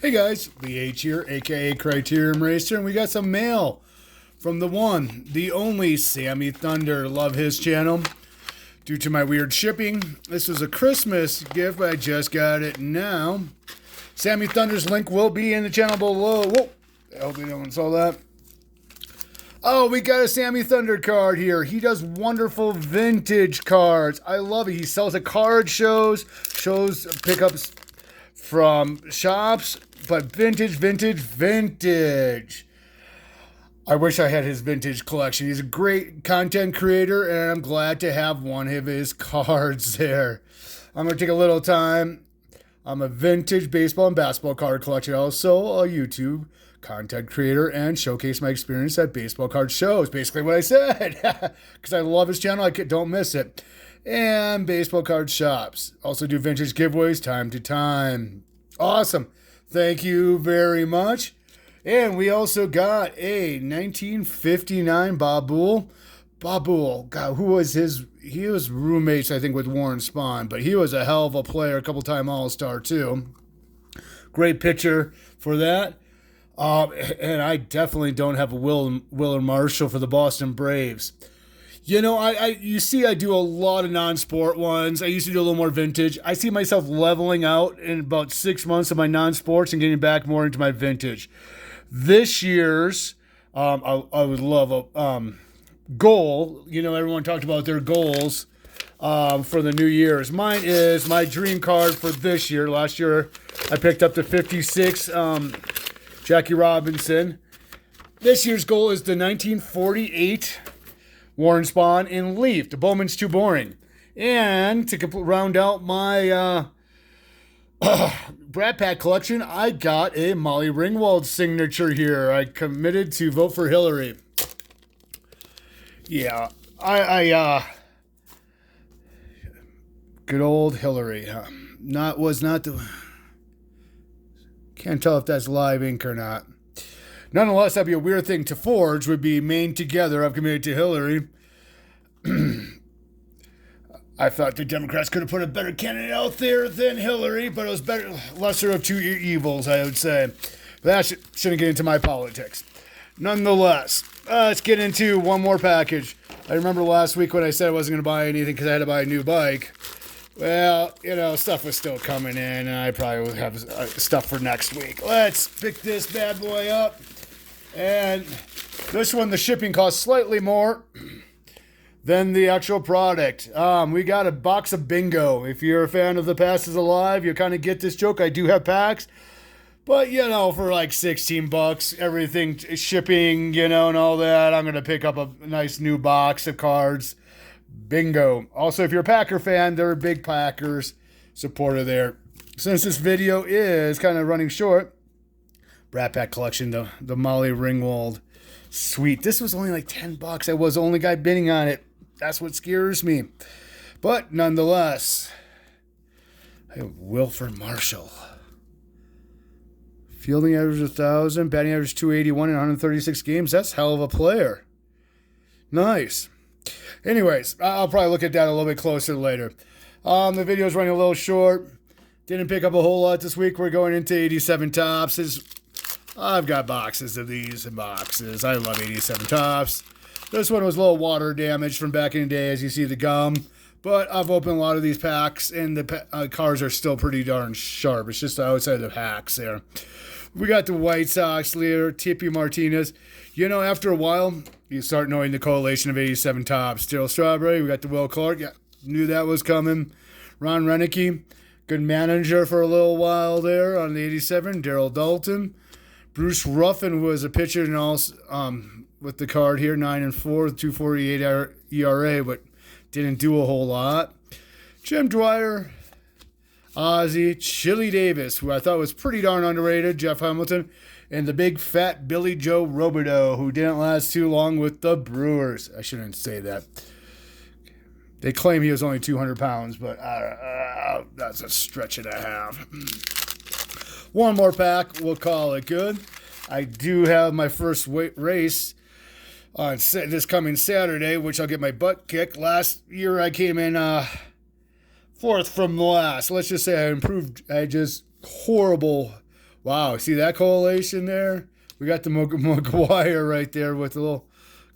Hey guys, Lee H here, aka Criterium Racer, and we got some mail from the one, the only Sammy Thunder. Love his channel. Due to my weird shipping, this was a Christmas gift, but I just got it now. Sammy Thunder's link will be in the channel below. Whoa, I hope no one saw that. Oh, we got a Sammy Thunder card here. He does wonderful vintage cards. I love it. He sells at card shows pickups from shops, but vintage. I wish I had his vintage collection. He's a great content creator, and I'm glad to have one of his cards there. I'm going to take a little time. I'm a vintage baseball and basketball card collector, also a YouTube content creator, and showcase my experience at baseball card shows. Basically what I said, because I love his channel. Don't miss it. And baseball card shops. Also do vintage giveaways time to time. Awesome. Thank you very much. And we also got a 1959 Bob Boole. Bob Boole, God, who was his? He was roommates, I think, with Warren Spahn, but he was a hell of a player, a couple-time All-Star, too. Great pitcher for that. And I definitely don't have a Willard Marshall for the Boston Braves. You know, you see I do a lot of non-sport ones. I used to do a little more vintage. I see myself leveling out in about 6 months of my non-sports and getting back more into my vintage. This year's, I would love a goal. You know, everyone talked about their goals for the New Year's. Mine is my dream card for this year. Last year, I picked up the 56 Jackie Robinson. This year's goal is the 1948 Warren Spahn in Leaf. The Bowman's too boring. And to round out my Brat Pack collection, I got a Molly Ringwald signature here. I committed to vote for Hillary. Yeah, good old Hillary. Can't tell if that's live ink or not. Nonetheless, that'd be a weird thing to forge, would be Maine together. I've committed to Hillary. I thought the Democrats could have put a better candidate out there than Hillary, but it was lesser of two evils, I would say. But that shouldn't get into my politics. Nonetheless, let's get into one more package. I remember last week when I said I wasn't going to buy anything because I had to buy a new bike. Well, you know, stuff was still coming in, and I probably will have stuff for next week. Let's pick this bad boy up. And this one, the shipping costs slightly more than the actual product. We got a box of bingo. If you're a fan of The Past is Alive, you kind of get this joke. I do have packs. But, you know, for like $16, everything, shipping, you know, and all that, I'm going to pick up a nice new box of cards. Bingo. Also, if you're a Packer fan, they're big Packers supporter there. Since this video is kind of running short, Brat Pack collection, the Molly Ringwald. Sweet. This was only like $10. I was the only guy bidding on it. That's what scares me. But nonetheless, I have Wilford Marshall. Fielding average 1,000, batting average 281 in 136 games. That's hell of a player. Nice. Anyways, I'll probably look at that a little bit closer later. The video's running a little short. Didn't pick up a whole lot this week. We're going into 87 Topps. I've got boxes of these and boxes. I love 87 Topps. This one was a little water damage from back in the day, as you see the gum. But I've opened a lot of these packs, and the cards are still pretty darn sharp. It's just the outside of the packs there. We got the White Sox leader, Tippy Martinez. You know, after a while, you start knowing the correlation of 87 Topps. Daryl Strawberry, we got the Will Clark. Yeah, knew that was coming. Ron Renicky, good manager for a little while there on the 87. Daryl Dalton. Bruce Ruffin was a pitcher and also with the card here, 9-4, 2.48 ERA, but didn't do a whole lot. Jim Dwyer, Ozzie, Chili Davis, who I thought was pretty darn underrated, Jeff Hamilton, and the big fat Billy Joe Robideau, who didn't last too long with the Brewers. I shouldn't say that. They claim he was only 200 pounds, but that's a stretch and a half. One more pack, we'll call it good. I do have my first race on this coming Saturday, which I'll get my butt kicked. Last year I came in fourth from last. Let's just say I improved. I just horrible Wow, see that correlation there? We got the McGuire right there with a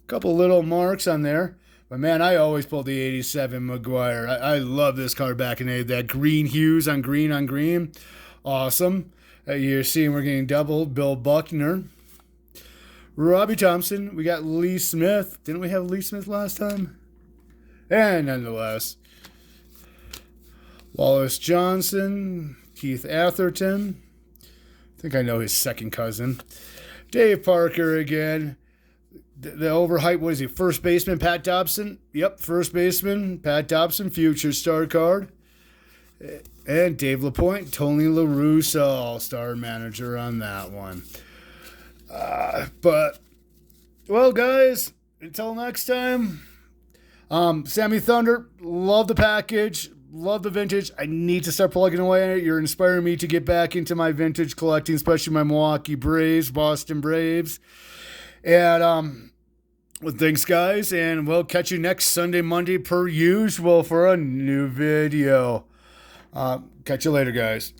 couple little marks on there. But man, I always pulled the 87 McGuire. I love this card back in the day. That green hues on green on green. Awesome. You're seeing we're getting doubled. Bill Buckner. Robbie Thompson. We got Lee Smith. Didn't we have Lee Smith last time? And nonetheless. Wallace Johnson. Keith Atherton. I think I know his second cousin. Dave Parker again. The overhyped, what is he? First baseman, Pat Dobson. Yep, first baseman, Pat Dobson, future star card. And Dave LaPointe, Tony La Russa, all-star manager on that one. But, well, guys, until next time, Sammy Thunder, love the package, love the vintage. I need to start plugging away at it. You're inspiring me to get back into my vintage collecting, especially my Milwaukee Braves, Boston Braves. And, well, thanks, guys, and we'll catch you next Sunday, Monday, per usual, for a new video. Catch you later, guys.